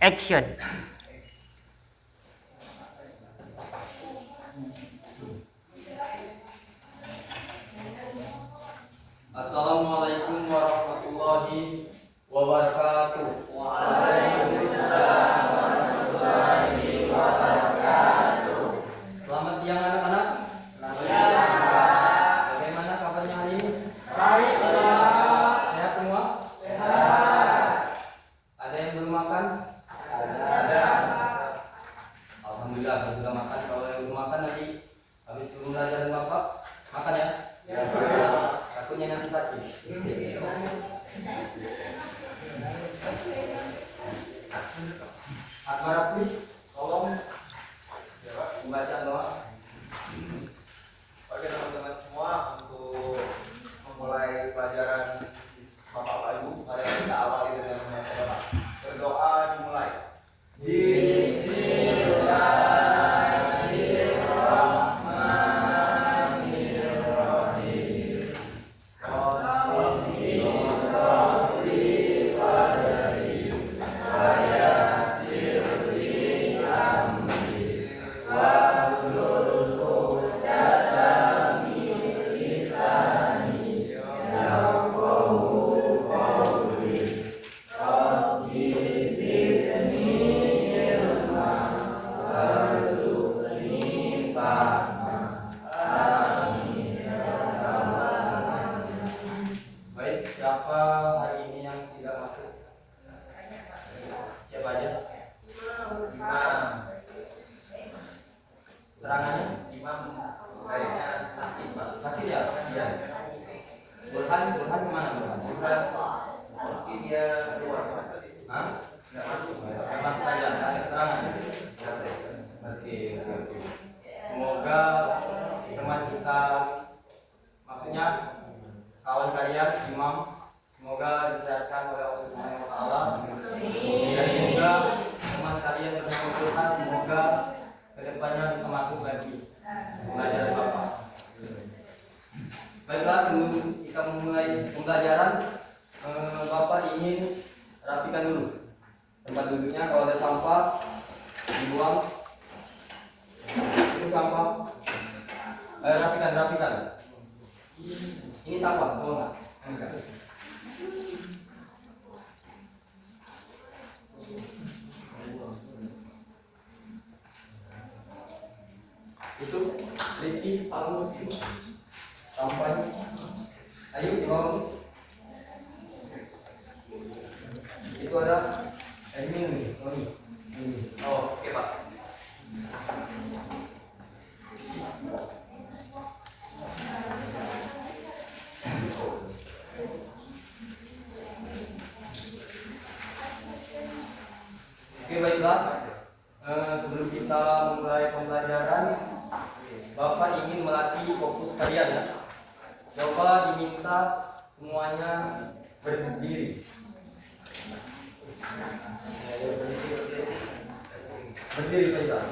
Action. Assalamualaikum warahmatullahi wabarakatuh. Waalaikumsalam warahmatullahi wabarakatuh. Selamat siang anak-anak. Selamat. Bagaimana kabarnya hari ini? Baik, Pak. Sehat semua? Sehat. Ada yang belum makan? Ada. Alhamdulillah sudah makan. Kalau yang belum makan nanti habis turun belajar Bapak makan ya. Ya, Takutnya nanti sakit. Akbar please, tolong membaca doa. Oke teman-teman semua, untuk memulai pelajaran Bapak Ibu, mari kita awali dengan membaca doa. Berdoa dimulai. Baik, siapa hari ini yang tidak masuk? Siapa aja? Imam, Terangannya? Imam kayaknya sakit Pak. Sakit ya? Iya. Burhan kemana Burhan? Bukan, mungkin dia keluar Pak tadi. Hah? Nggak masuk. Nggak masuk aja, ada terangannya. Oke. Semoga teman kita, maksudnya kawan kalian, imam, semoga disehatkan oleh Allah Subhanahu Wa Taala. Dan semoga teman kalian bersama Tuhan, semoga kedepannya bisa masuk lagi belajar Bapak. Baiklah, sebelum kita memulai pembelajaran, Bapak ingin rapikan dulu tempat duduknya. Kalau ada sampah dibuang. Itu sampah. Rapikan. Ini sampah, tahu nggak? Enggak. Itu Rizky, Palu, sampahnya. Ayo dibawa. Itu ada ini nih. Oh, oke Pak. Oke, baiklah. Sebelum kita mulai pembelajaran, Bapak ingin melatih fokus kalian ya. Coba diminta semuanya berdiri. Berdiri baiklah.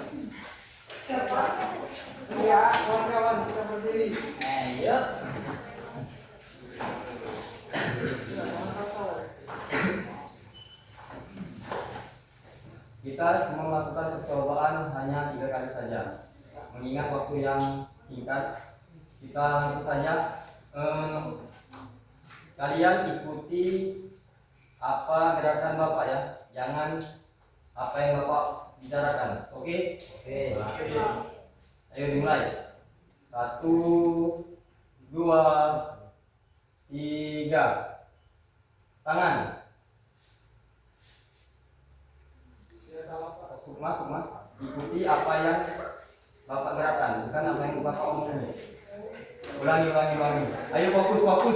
Ya, kawan-kawan kita berdiri. Ayo. Kita cuma melakukan percobaan hanya 3 kali saja. Mengingat waktu yang singkat, kita langsung saja. Kalian ikuti apa gerakan Bapak ya. Jangan apa yang Bapak bicarakan. Oke? Oke. Ayo dimulai. 1, 2, 3. Tangan. Sukma. Ikuti apa yang Bapak gerakan, bukan apa yang Bapak omongin. Ulangi. Ayo fokus. 1,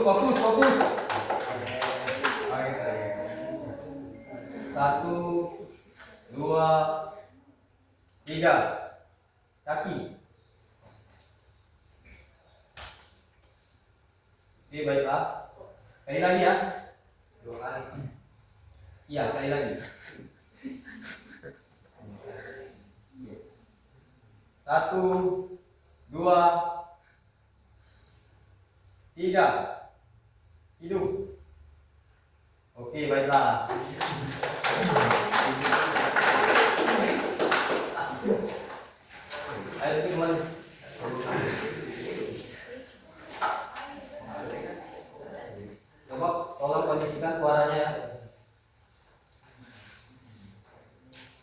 2, 3. Kaki. Oke, baiklah. Sekali lagi ya. 2 kali. Iya, sekali lagi. 1, 2, 3. Hidup. Oke, baiklah.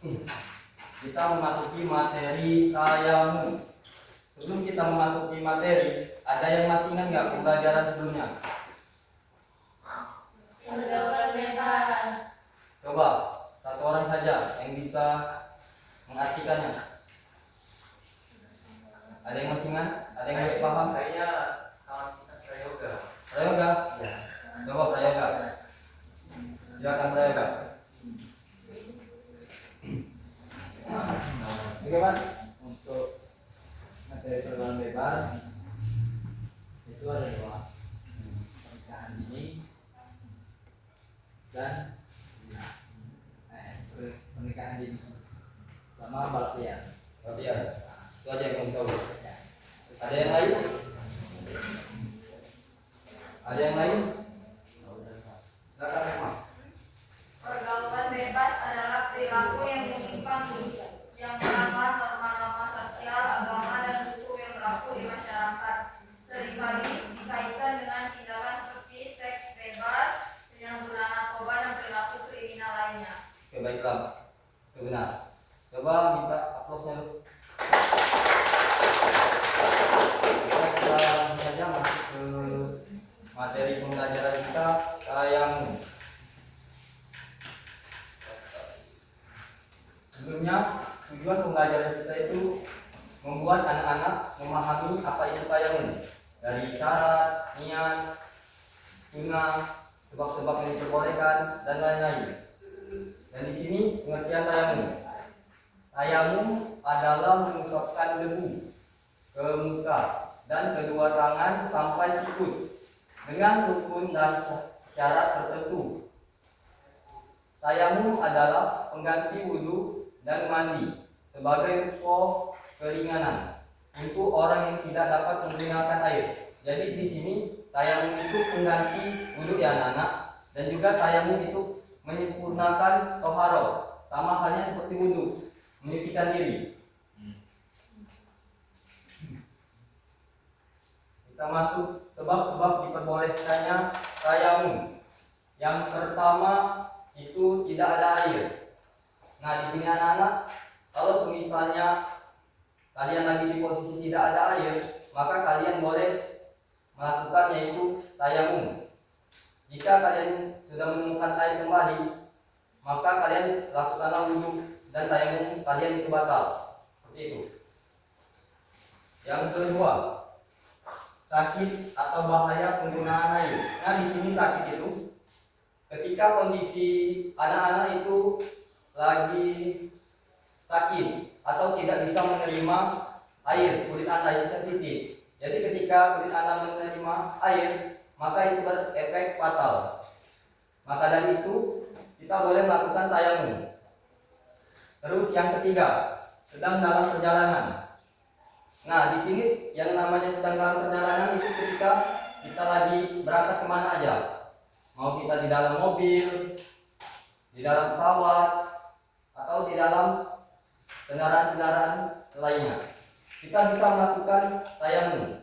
kita memasuki materi tayamum. Sebelum kita memasuki materi, ada yang masih ingat nggak pembelajaran sebelumnya? Berdoa bebas. Coba satu orang saja yang bisa mengartikannya. Ada yang masih ingat? Ada yang masih paham? Kayaknya kawan kita prayoga. Prayoga? Ya. Coba prayoga. Silakan prayoga. Oke Pak, untuk materi pergaulan bebas itu ada dua, pernikahan dini dan zina. Pernikahan dini sama balap liar. Berarti ya, itu aja yang kamu tahu. Ya. Ada yang lain? Ada yang lain? Silakan Emma. Pergaulan bebas adalah perilaku yang menyimpangi, yang melanggar norma-norma sosial, agama, dan hukum yang berlaku di masyarakat. Seringkali dikaitkan dengan tindakan seperti seks bebas, penyalahgunaan narkoba, dan perilaku kriminal lainnya. Oke, baiklah. Itu benar. Coba minta aplausnya dulu. Kita langsung saja masuk ke materi pembelajaran kita, tayamum. Sebelumnya, tujuan pembelajaran kita itu membuat anak-anak memahami apa itu tayamum, dari syarat, niat, sunnah, sebab-sebab yang diperbolehkan, dan lain-lain. Dan di sini pengertian tayamum. Tayamum adalah mengusapkan debu ke muka dan kedua tangan sampai sikut dengan rukun dan syarat tertentu. Tayamum adalah pengganti wudhu dan mandi sebagai rukun keringanan untuk orang yang tidak dapat menggunakan air. Jadi di sini tayamum itu pengganti wudhu ya anak-anak, dan juga tayamum itu menyempurnakan toharoh, sama halnya seperti wudhu, menyucikan diri. Kita masuk sebab-sebab diperbolehkannya tayamum. Yang pertama itu tidak ada air. Nah, di sini anak-anak, kalau semisalnya kalian lagi di posisi tidak ada air, maka kalian boleh melakukan yaitu tayamum. Jika kalian sudah menemukan air kembali, maka kalian lakukanlah wudhu dan tayamum kalian itu batal. Seperti itu. Yang kedua, sakit atau bahaya penggunaan air. Nah, di sini sakit itu ketika kondisi anak-anak itu lagi sakit atau tidak bisa menerima air, kulit anak itu sensitif. Jadi ketika kulit anak menerima air, maka itu berefek fatal. Maka dari itu kita boleh melakukan tayamum. Terus yang ketiga, sedang dalam perjalanan. Nah, di sini yang namanya sedang dalam perjalanan itu ketika kita lagi berangkat kemana aja. Mau kita di dalam mobil, di dalam pesawat, atau di dalam kendaraan-kendaraan lainnya, kita bisa melakukan tayamum.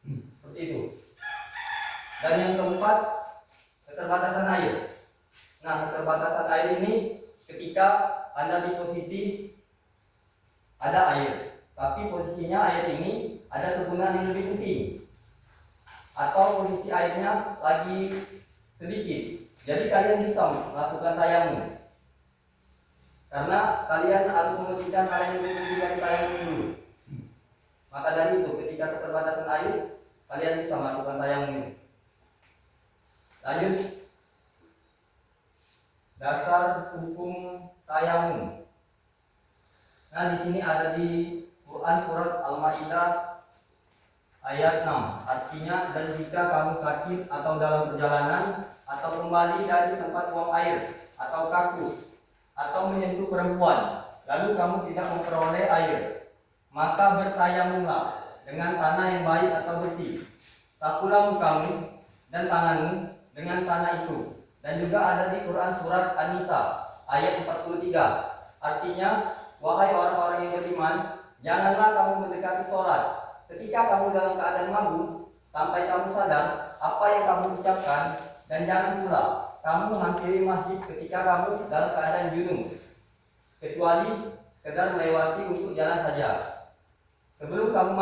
Seperti itu. Dan yang keempat, keterbatasan air. Nah, keterbatasan air ini ketika Anda di posisi ada air, tapi posisinya air ini ada kegunaan yang lebih penting, atau posisi airnya lagi sedikit. Jadi kalian bisa melakukan tayamum, karena kalian harus mengucapkan hal yang lebih penting dari tayamum dulu. Maka dari itu, ketika keterbatasan air, kalian bisa melakukan tayamum. Lanjut, dasar hukum tayamum. Nah, di sini ada di Quran surat Al-Maidah ayat 6. Artinya, dan jika kamu sakit atau dalam perjalanan atau kembali dari tempat buang air atau kakus atau menyentuh perempuan, lalu kamu tidak memperoleh air, maka bertayamumlah dengan tanah yang baik atau bersih. Sapulah mukamu dan tanganmu dengan tanah itu. Dan juga ada di Quran surat An-Nisa ayat 43. Artinya, wahai orang-orang yang beriman, janganlah kamu mendekati sholat ketika kamu dalam keadaan mabuk sampai kamu sadar apa yang kamu ucapkan, dan jangan pula kamu hampiri masjid ketika kamu dalam keadaan junub kecuali sekedar melewati untuk jalan saja. Sebelum kamu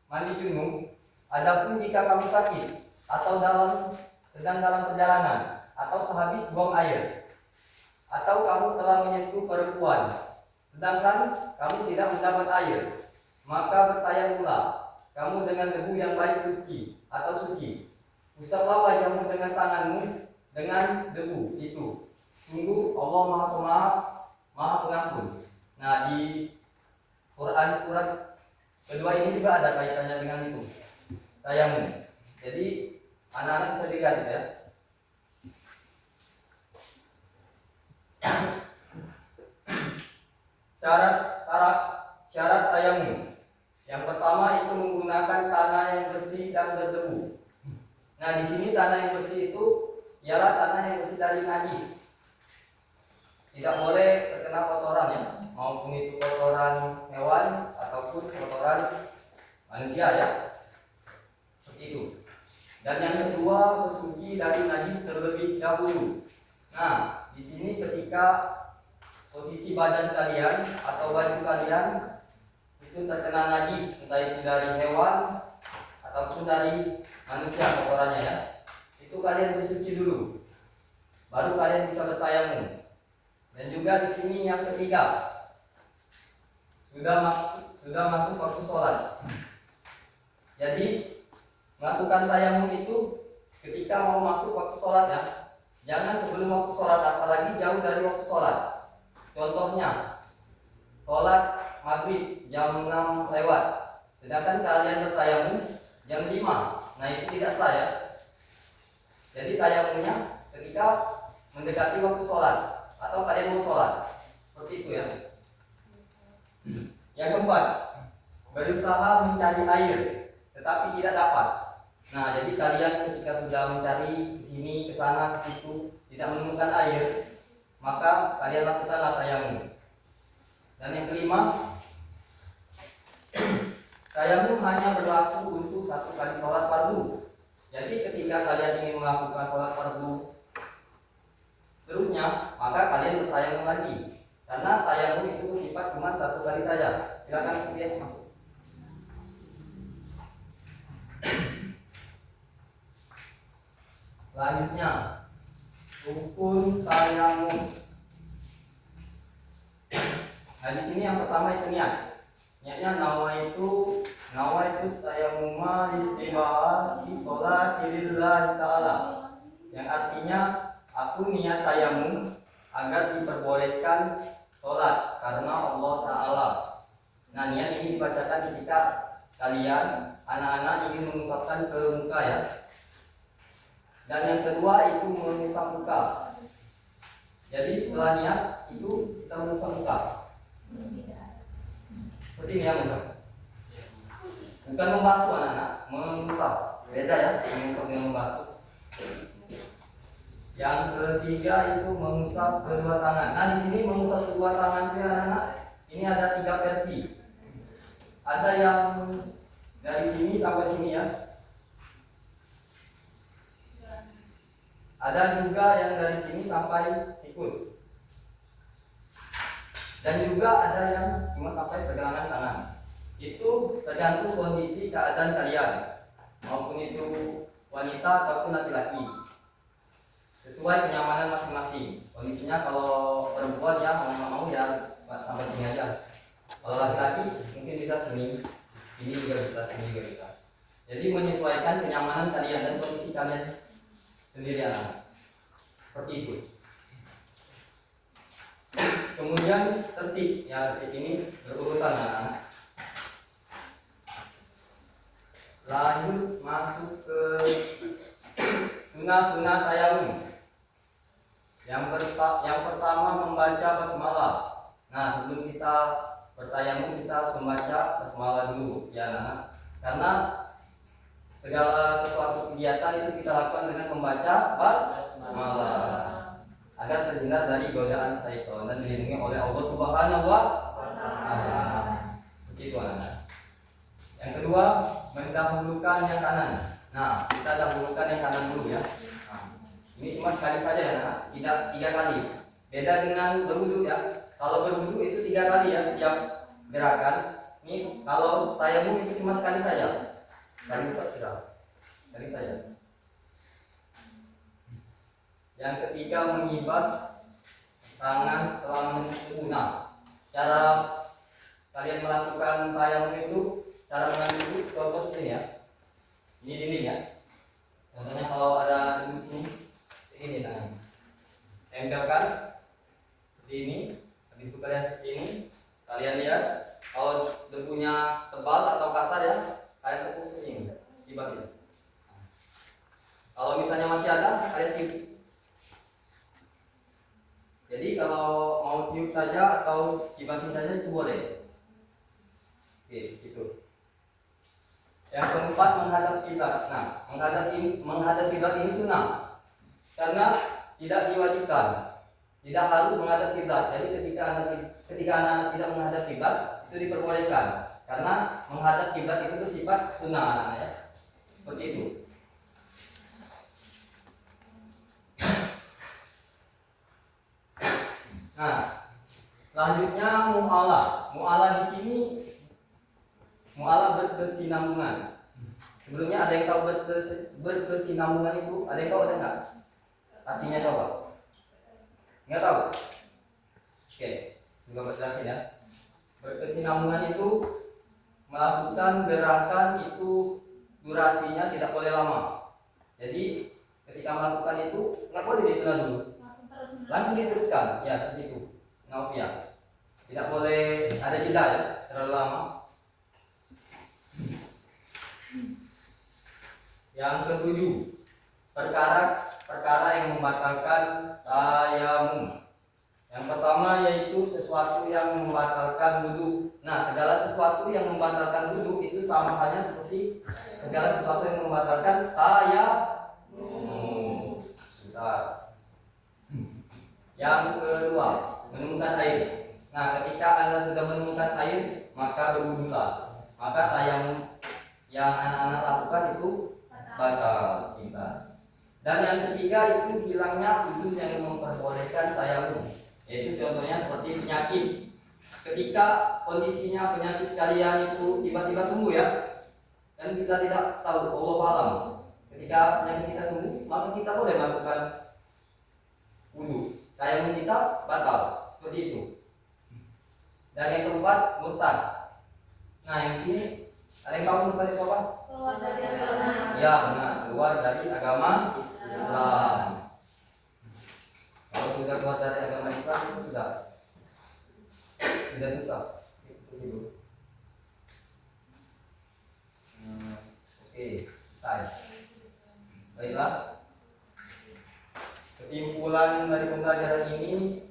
mandi junub. Adapun jika kamu sakit atau sedang dalam perjalanan atau sehabis buang air, atau kamu telah menyentuh perempuan sedangkan kamu tidak mendapat air, maka bertayamumlah kamu dengan debu yang baik suci atau suci. Usaplah wajahmu dengan tanganmu dengan debu itu. Sungguh Allah Maha Pemaaf, Maha Pengampun. Nah, di Quran surat kedua ini juga ada kaitannya dengan itu, tayamum. Jadi anak-anak bisa dilihat ya. Syarat tayamum. Yang pertama itu menggunakan tanah yang bersih dan berdebu. Nah, di sini tanah yang bersih itu ialah tanah yang bersih dari najis. Tidak boleh terkena kotoran ya, maupun itu kotoran hewan ataupun kotoran manusia ya. Seperti itu. Dan yang kedua, bersuci dari najis terlebih dahulu. Nah, di sini ketika posisi badan kalian atau baju kalian itu terkena najis, entah itu dari hewan ataupun dari manusia kotorannya ya, itu kalian bersuci dulu, baru kalian bisa bertayamum. Dan juga di sini yang ketiga, sudah masuk waktu sholat. Jadi melakukan tayamum itu ketika mau masuk waktu sholat ya, jangan sebelum waktu sholat, apalagi jauh dari waktu sholat. Contohnya, sholat maghrib jam 6 lewat, sedangkan kalian bertayamum jam 5. Nah, itu tidak sah ya. Jadi tayamumnya ketika mendekati waktu sholat atau kalian mau sholat, seperti itu ya. Yang keempat, berusaha mencari air tetapi tidak dapat. Nah, jadi kalian ketika sudah mencari ke sini, ke sana, ke situ, tidak menemukan air, maka kalian lakukanlah tayamum. Dan yang kelima, tayamum hanya berlaku untuk satu kali sholat fardu. Jadi ketika kalian ingin melakukan sholat fardu terusnya, maka kalian bertayamum lagi. Karena tayamum itu bersifat cuma satu kali saja. Silakan lihat masuk. Selanjutnya, rukun tayamum. Nah, di sini yang pertama itu niat. Niatnya nawaitu tayamuma istighfar fi sholati lillahi ta'ala. Yang artinya aku niat tayamum agar diperbolehkan sholat karena Allah Ta'ala. Nah, niat ini dibacakan ketika kalian anak-anak ingin mengusapkan ke muka ya. Dan yang kedua itu mengusap muka. Jadi setelah niat itu kita mengusap muka. Seperti ini ya, mengusap. Bukan membasuh anak-anak, mengusap. Beda ya, mengusap dengan membasuh. Yang ketiga itu mengusap kedua tangan. Nah, di sini mengusap kedua tangan itu ya anak-anak, ini ada 3 versi. Ada yang dari sini sampai sini ya. Ada juga yang dari sini sampai sikut. Dan juga ada yang cuma sampai pergelangan tangan. Itu tergantung kondisi keadaan kalian, maupun itu wanita ataupun laki-laki. Sesuai kenyamanan masing-masing. Kondisinya kalau perempuan ya mau ya harus sampai sini aja. Kalau laki-laki mungkin bisa sini juga bisa, sini juga bisa. Jadi menyesuaikan kenyamanan kalian dan kondisi kalian sendiri anak. Seperti itu. Kemudian tertib, ya tertib ini berurutan anak. Lanjut masuk ke sunah tayamum. Yang pertama membaca basmalah. Nah, sebelum kita bertayamum kita harus membaca basmalah dulu ya anak. Karena segala sesuatu kegiatan itu kita lakukan dengan membaca basmalah agar terhindar dari godaan syaitan dan dilindungi oleh Allah Subhanahu wa Ta'ala. Begitu anak. Yang kedua, mendahulukan yang kanan. Nah, kita dahulukan yang kanan dulu ya. Nah, ini cuma sekali saja ya, tidak 3 kali. Beda dengan berwudu ya. kalau berwudu itu 3 kali ya setiap gerakan. Ini kalau tayamum itu cuma sekali saja. Sekali saja. Yang ketiga mengibas tangan setelah menyentuh. Nah, cara kalian melakukan tayamum itu, cara mengambil wudhu contoh seperti ini ya. Ini dinding ya. Contohnya kalau ada dinding sini, ini tangan. Tempelkan seperti ini. Habis itu kalian seperti ini. Kalian lihat kalau debunya tebal atau kasar ya, kalian tepuk seperti ini. Kibas ini. Kalau misalnya masih ada, kalian tiup. Jadi kalau mau tiup saja atau kibasin saja itu boleh. Oke, situ. Yang keempat menghadap kiblat. Nah, menghadap kiblat ini sunnah. Karena tidak diwajibkan. Tidak harus menghadap kiblat. Jadi ketika anak-anak tidak menghadap kiblat itu diperbolehkan. Karena menghadap kiblat itu bersifat sunnah anak-anak ya. Seperti itu. Nah, selanjutnya mu'alah. Mu'alah di sini mu'alah berkesinambungan. Sebelumnya ada yang tahu berkesinambungan itu? Ada yang tahu ada enggak? Artinya coba. Enggak tahu? Oke, coba jelasin ya. Berkesinambungan itu melakukan gerakan itu durasinya tidak boleh lama. Jadi ketika melakukan itu nggak boleh ditunda dulu. Langsung diteruskan. Ya, seperti itu. Naufia. Tidak boleh ada jeda ya, terlalu lama. Yang ketujuh, perkara yang membatalkan tayamum. Yang pertama yaitu sesuatu yang membatalkan wudu. Nah, segala sesuatu yang membatalkan wudu itu sama halnya seperti segala sesuatu yang membatalkan tayamum. Sudah. Yang kedua, menemukan air. Nah, ketika Anda sudah menemukan air, maka berwudulah. Maka tayamum yang anak-anak lakukan itu batal kita. Dan yang ketiga itu hilangnya uzur yang memperbolehkan tayamum. Yaitu contohnya seperti penyakit. Ketika kondisinya penyakit kalian itu tiba-tiba sembuh ya, dan kita tidak tahu, Allah alam. Ketika penyakit kita sembuh, maka kita boleh melakukan wudu. Tayamum kita batal. Seperti itu. Dan yang keempat, murtad. Nah, yang di sini ada yang tahu murtad itu apa? Keluar dari agama. Ya, benar. Keluar dari agama Islam. Kalau sudah keluar dari agama Islam itu sudah susah. Itu. Oke, selesai. Baiklah. Kesimpulan dari pembelajaran ini,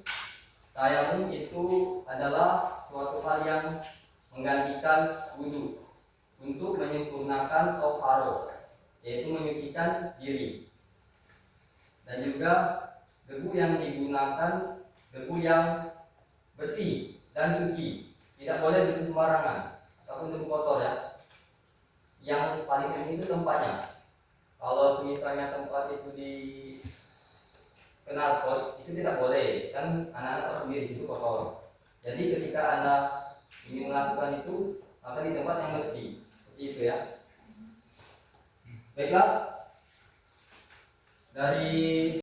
tayamum itu adalah suatu hal yang menggantikan wudu untuk menyempurnakan toharo, yaitu menyucikan diri. Dan juga debu yang digunakan debu yang bersih dan suci, tidak boleh debu sembarangan ataupun debu kotor ya. Yang paling penting itu tempatnya. Kalau misalnya tempat itu di knalpot itu tidak boleh, kan anak-anak tahu sendiri situ kotor. Jadi ketika Anda ingin melakukan itu, maka di tempat yang bersih, seperti itu ya. Baiklah, dari